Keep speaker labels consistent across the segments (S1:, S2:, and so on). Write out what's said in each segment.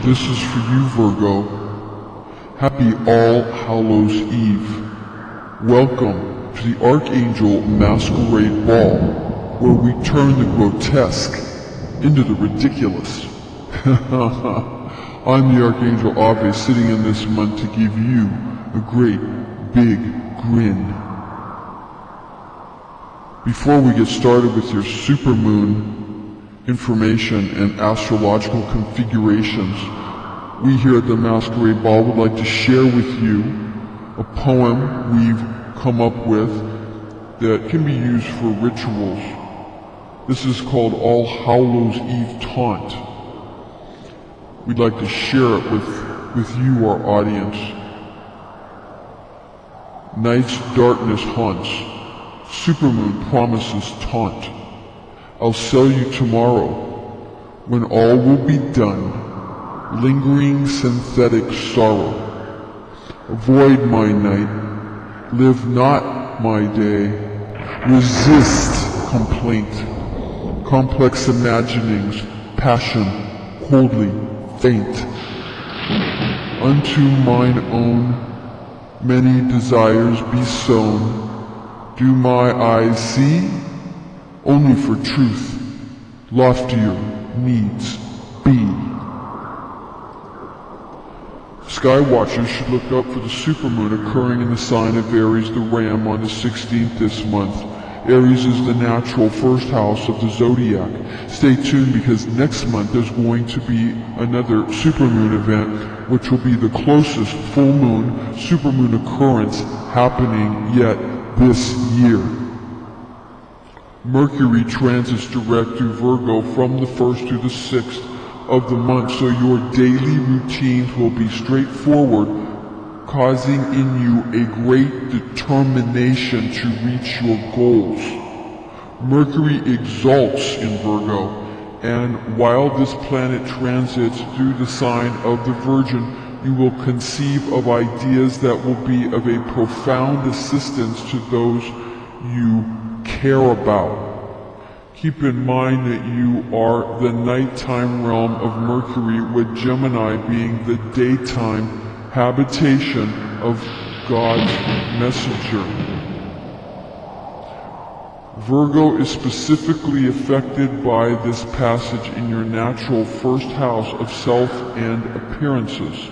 S1: this is for you, Virgo. Happy All Hallows Eve. Welcome to the Archangel Masquerade Ball, where we turn the grotesque into the ridiculous. I'm the Archangel Ave, sitting in this month to give you a great big grin. Before we get started with your supermoon information and astrological configurations, we here at the Masquerade Ball would like to share with you a poem we've come up with that can be used for rituals. This is called All Hallows Eve Taunt. We'd like to share it with you, our audience. Night's darkness haunts. Supermoon promises taunt. I'll sell you tomorrow, when all will be done. Lingering synthetic sorrow. Avoid my night, live not my day. Resist complaint, complex imaginings, passion, coldly faint. Unto mine own, many desires be sown. Do my eyes see? Only for truth, loftier needs be. Sky watchers should look up for the supermoon occurring in the sign of Aries the Ram on the 16th this month. Aries is the natural first house of the zodiac. Stay tuned because next month there's going to be another supermoon event, which will be the closest full moon supermoon occurrence happening yet this year. Mercury transits direct through Virgo from the 1st to the 6th of the month, so your daily routines will be straightforward, causing in you a great determination to reach your goals. Mercury exalts in Virgo, and while this planet transits through the sign of the Virgin, you will conceive of ideas that will be of a profound assistance to those you care about. Keep in mind that you are the nighttime realm of Mercury, with Gemini being the daytime habitation of God's messenger. Virgo is specifically affected by this passage in your natural first house of self and appearances.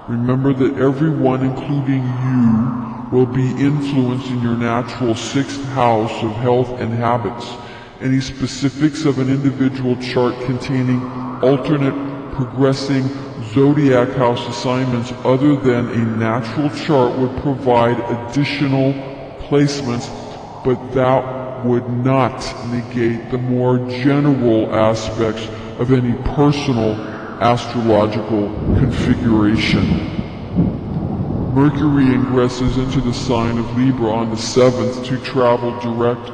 S1: Remember that everyone, including you, will be influenced in your natural sixth house of health and habits. Any specifics of an individual chart containing alternate progressing zodiac house assignments other than a natural chart would provide additional placements, but that would not negate the more general aspects of any personal astrological configuration. Mercury ingresses into the sign of Libra on the 7th to travel direct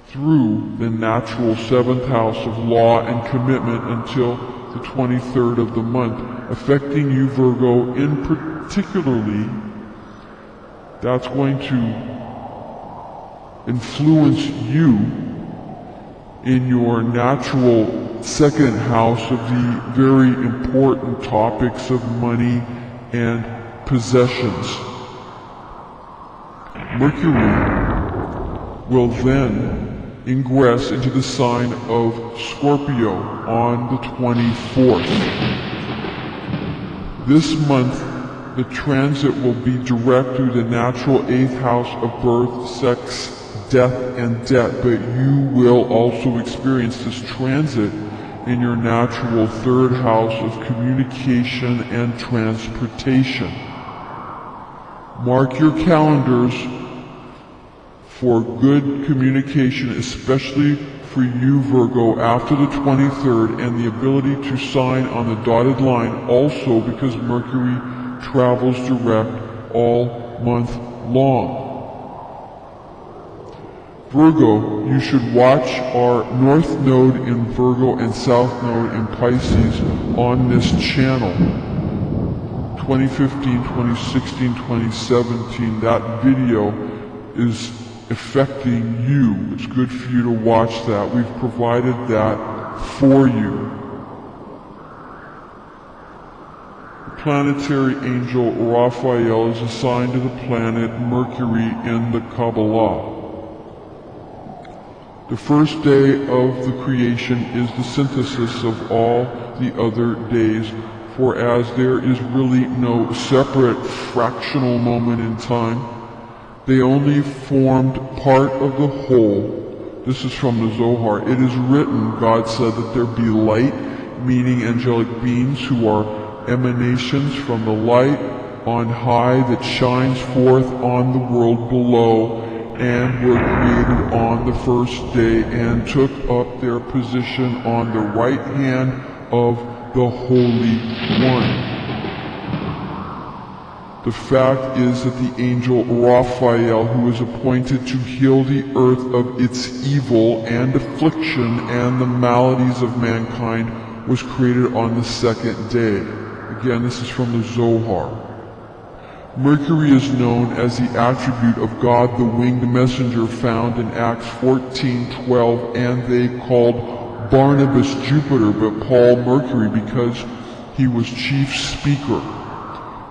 S1: through the natural 7th house of law and commitment until the 23rd of the month, affecting you, Virgo, in particularly. That's going to influence you in your natural second house of the very important topics of money and possessions. Mercury will then ingress into the sign of Scorpio on the 24th. This month, the transit will be direct through the natural 8th house of birth, sex, death, and debt, but you will also experience this transit in your natural 3rd house of communication and transportation. Mark your calendars for good communication, especially for you, Virgo, after the 23rd, and the ability to sign on the dotted line also, because Mercury travels direct all month long. Virgo, you should watch our North Node in Virgo and South Node in Pisces on this channel. 2015, 2016, 2017, that video is affecting you. It's good for you to watch that. We've provided that for you. planetary angel Raphael is assigned to the planet Mercury in the Kabbalah. The first day of the creation is the synthesis of all the other days, for as there is really no separate fractional moment in time, they only formed part of the whole. This is from the Zohar. It is written, God said, that there be light, meaning angelic beings who are emanations from the light on high that shines forth on the world below, and were created on the first day and took up their position on the right hand of the Holy One. The fact is that the angel Raphael, who is appointed to heal the earth of its evil and affliction and the maladies of mankind, was created on the second day. Again, this is from the Zohar. Mercury is known as the attribute of God, the winged messenger, found in Acts 14:12, and they called Barnabas Jupiter, but Paul Mercury, because he was chief speaker.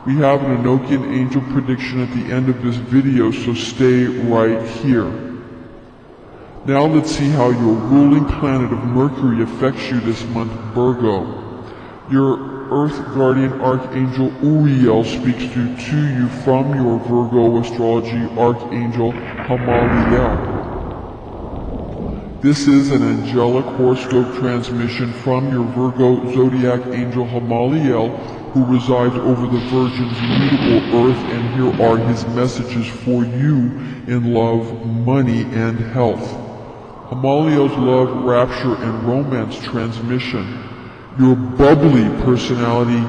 S1: We have an Enochian angel prediction at the end of this video, so stay right here. Now let's see how your ruling planet of Mercury affects you this month, Virgo. Your Earth Guardian Archangel Uriel speaks to you from your Virgo astrology Archangel Hamaliel. This is an angelic horoscope transmission from your Virgo zodiac angel Hamaliel, who resides over the Virgin's mutable earth, and here are his messages for you in love, money, and health. Hamaliel's love, rapture, and romance transmission. Your bubbly personality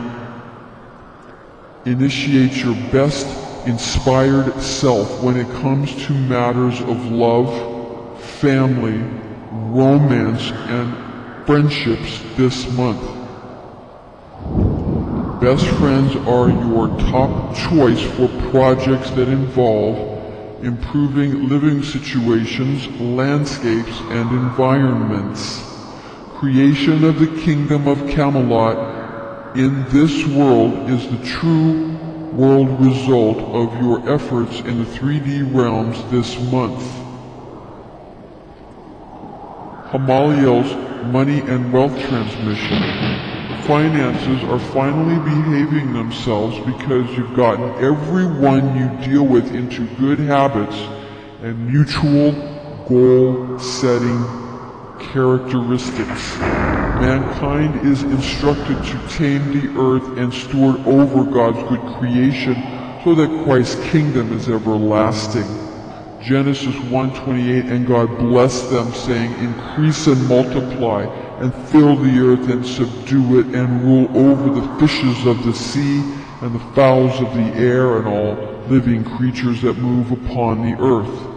S1: initiates your best inspired self when it comes to matters of love, family, romance, and friendships this month. Best friends are your top choice for projects that involve improving living situations, landscapes, and environments. Creation of the kingdom of Camelot in this world is the true world result of your efforts in the 3D realms this month. Hamaliel's money and wealth transmission. Finances are finally behaving themselves because you've gotten everyone you deal with into good habits and mutual goal-setting characteristics. Mankind is instructed to tame the earth and steward over God's good creation so that Christ's kingdom is everlasting. Genesis 1:28, and God blessed them, saying, increase and multiply, and fill the earth and subdue it, and rule over the fishes of the sea, and the fowls of the air, and all living creatures that move upon the earth.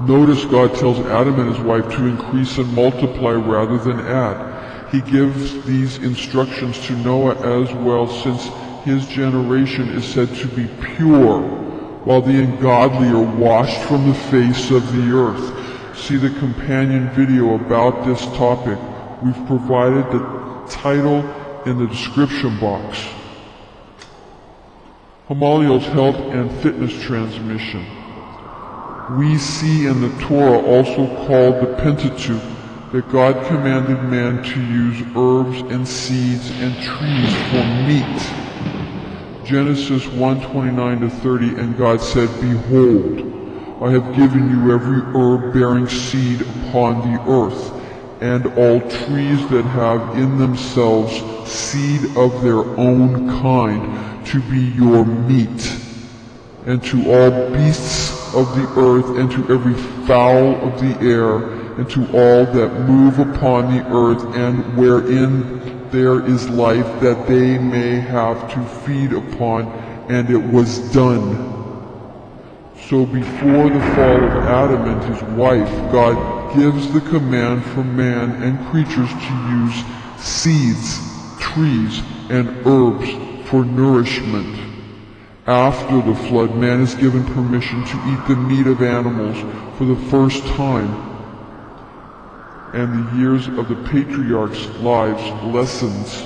S1: Notice God tells Adam and his wife to increase and multiply rather than add. He gives these instructions to Noah as well, since his generation is said to be pure, while the ungodly are washed from the face of the earth. See the companion video about this topic. We've provided the title in the description box. Hamaliel's health and fitness transmission. We see in the Torah, also called the Pentateuch, that God commanded man to use herbs and seeds and trees for meat. Genesis 1:29-30, and God said, behold, I have given you every herb bearing seed upon the earth, and all trees that have in themselves seed of their own kind to be your meat, and to all beasts of the earth, and to every fowl of the air, and to all that move upon the earth, and wherein there is life, that they may have to feed upon. And it was done. So before the fall of Adam and his wife, God gives the command for man and creatures to use seeds, trees, and herbs for nourishment. After the flood, man is given permission to eat the meat of animals for the first time, and the years of the patriarchs' lives lessens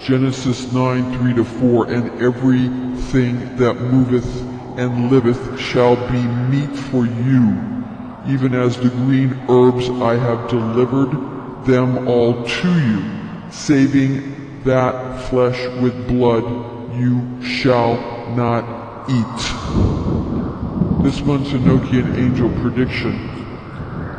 S1: Genesis 9:3-4, and everything that moveth and liveth shall be meat for you, even as the green herbs I have delivered them all to you, saving that flesh with blood you shall not eat. This month's Enochian angel prediction.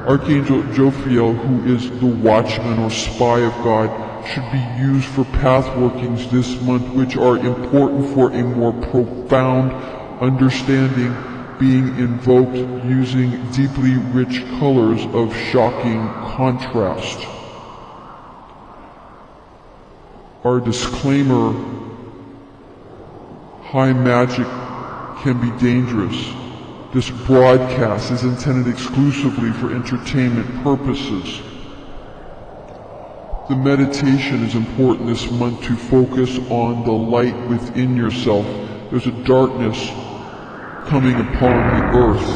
S1: Archangel Jophiel, who is the watchman or spy of God, should be used for path workings this month, which are important for a more profound understanding, being invoked using deeply rich colors of shocking contrast. Our disclaimer: high magic can be dangerous. This broadcast is intended exclusively for entertainment purposes. The meditation is important this month to focus on the light within yourself. There's a darkness coming upon the earth,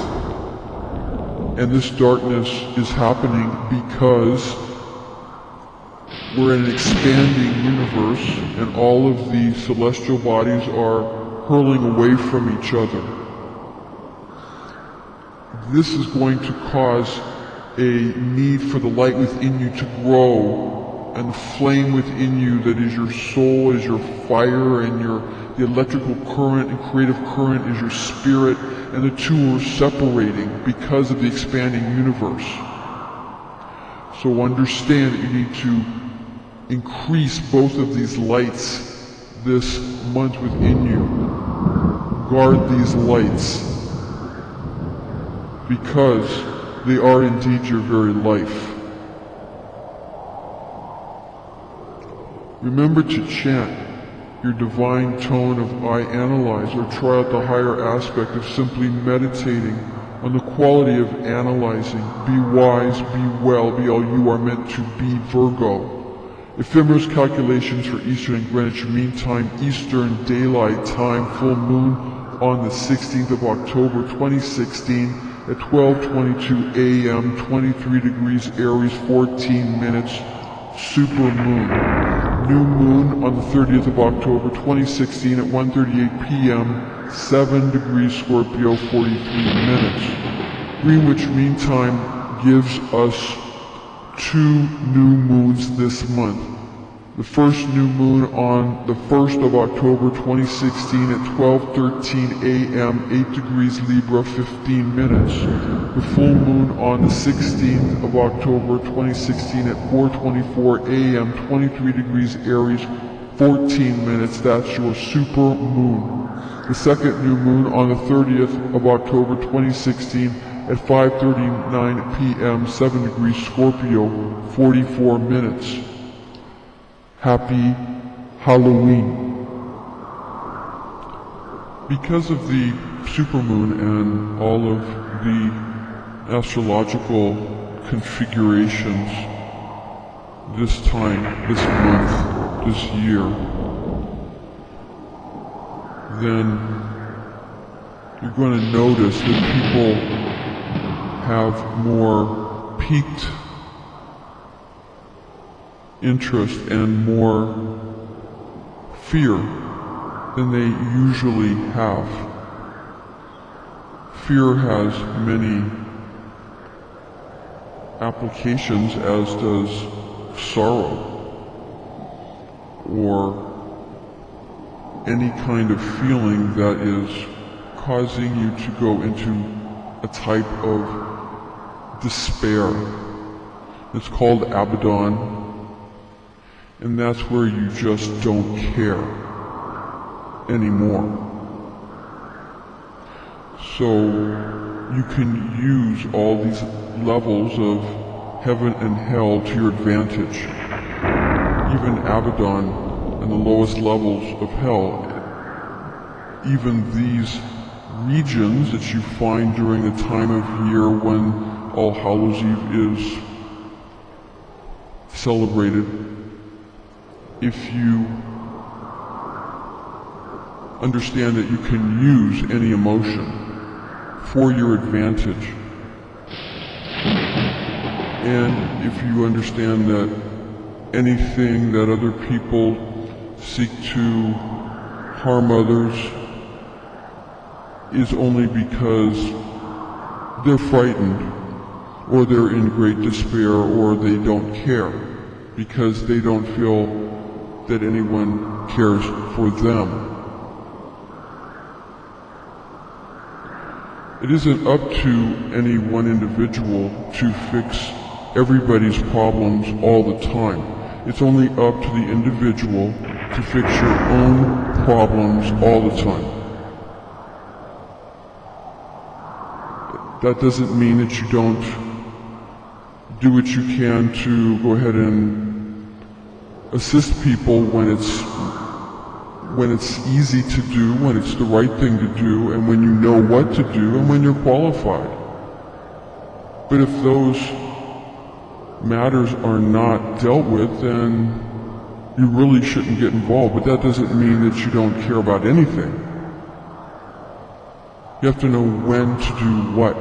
S1: and this darkness is happening because we're in an expanding universe, and all of the celestial bodies are hurling away from each other. This is going to cause a need for the light within you to grow, and the flame within you that is your soul is your fire, and the electrical current and creative current is your spirit, and the two are separating because of the expanding universe. So understand that you need to increase both of these lights this month within you. Guard these lights, because they are indeed your very life. Remember to chant your divine tone of I analyze, or try out the higher aspect of simply meditating on the quality of analyzing. Be wise, be well, be all you are meant to be, Virgo. Ephemeris calculations for Eastern and Greenwich Mean Time, Eastern Daylight Time, full moon on the 16th of October 2016 at 12:22 a.m., 23 degrees Aries, 14 minutes, supermoon. New moon on the 30th of October 2016 at 1:38 p.m., 7 degrees Scorpio, 43 minutes. Greenwich Mean Time gives us 2 new moons this month. The first new moon on the 1st of October 2016 at 12:13 a.m., 8 degrees Libra, 15 minutes. The full moon on the 16th of October 2016 at 4:24 a.m., 23 degrees Aries, 14 minutes. That's your super moon. The second new moon on the 30th of October 2016 at 5:39 p.m., 7 degrees Scorpio, 44 minutes. Happy Halloween. Because of the supermoon and all of the astrological configurations this time, this month, this year, then you're going to notice that people have more piqued interest and more fear than they usually have. Fear has many applications, as does sorrow, or any kind of feeling that is causing you to go into a type of despair. It's called Abaddon. And that's where you just don't care anymore. So you can use all these levels of heaven and hell to your advantage. Even Abaddon and the lowest levels of hell, even these regions that you find during the time of year when All Hallows Eve is celebrated, if you understand that you can use any emotion for your advantage, and if you understand that anything that other people seek to harm others is only because they're frightened, or they're in great despair, or they don't care, because they don't feel that anyone cares for them. It isn't up to any one individual to fix everybody's problems all the time. It's only up to the individual to fix your own problems all the time. That doesn't mean that you don't do what you can to go ahead and assist people when it's easy to do, when it's the right thing to do, and when you know what to do, and when you're qualified. But if those matters are not dealt with, then you really shouldn't get involved. But that doesn't mean that you don't care about anything. You have to know when to do what.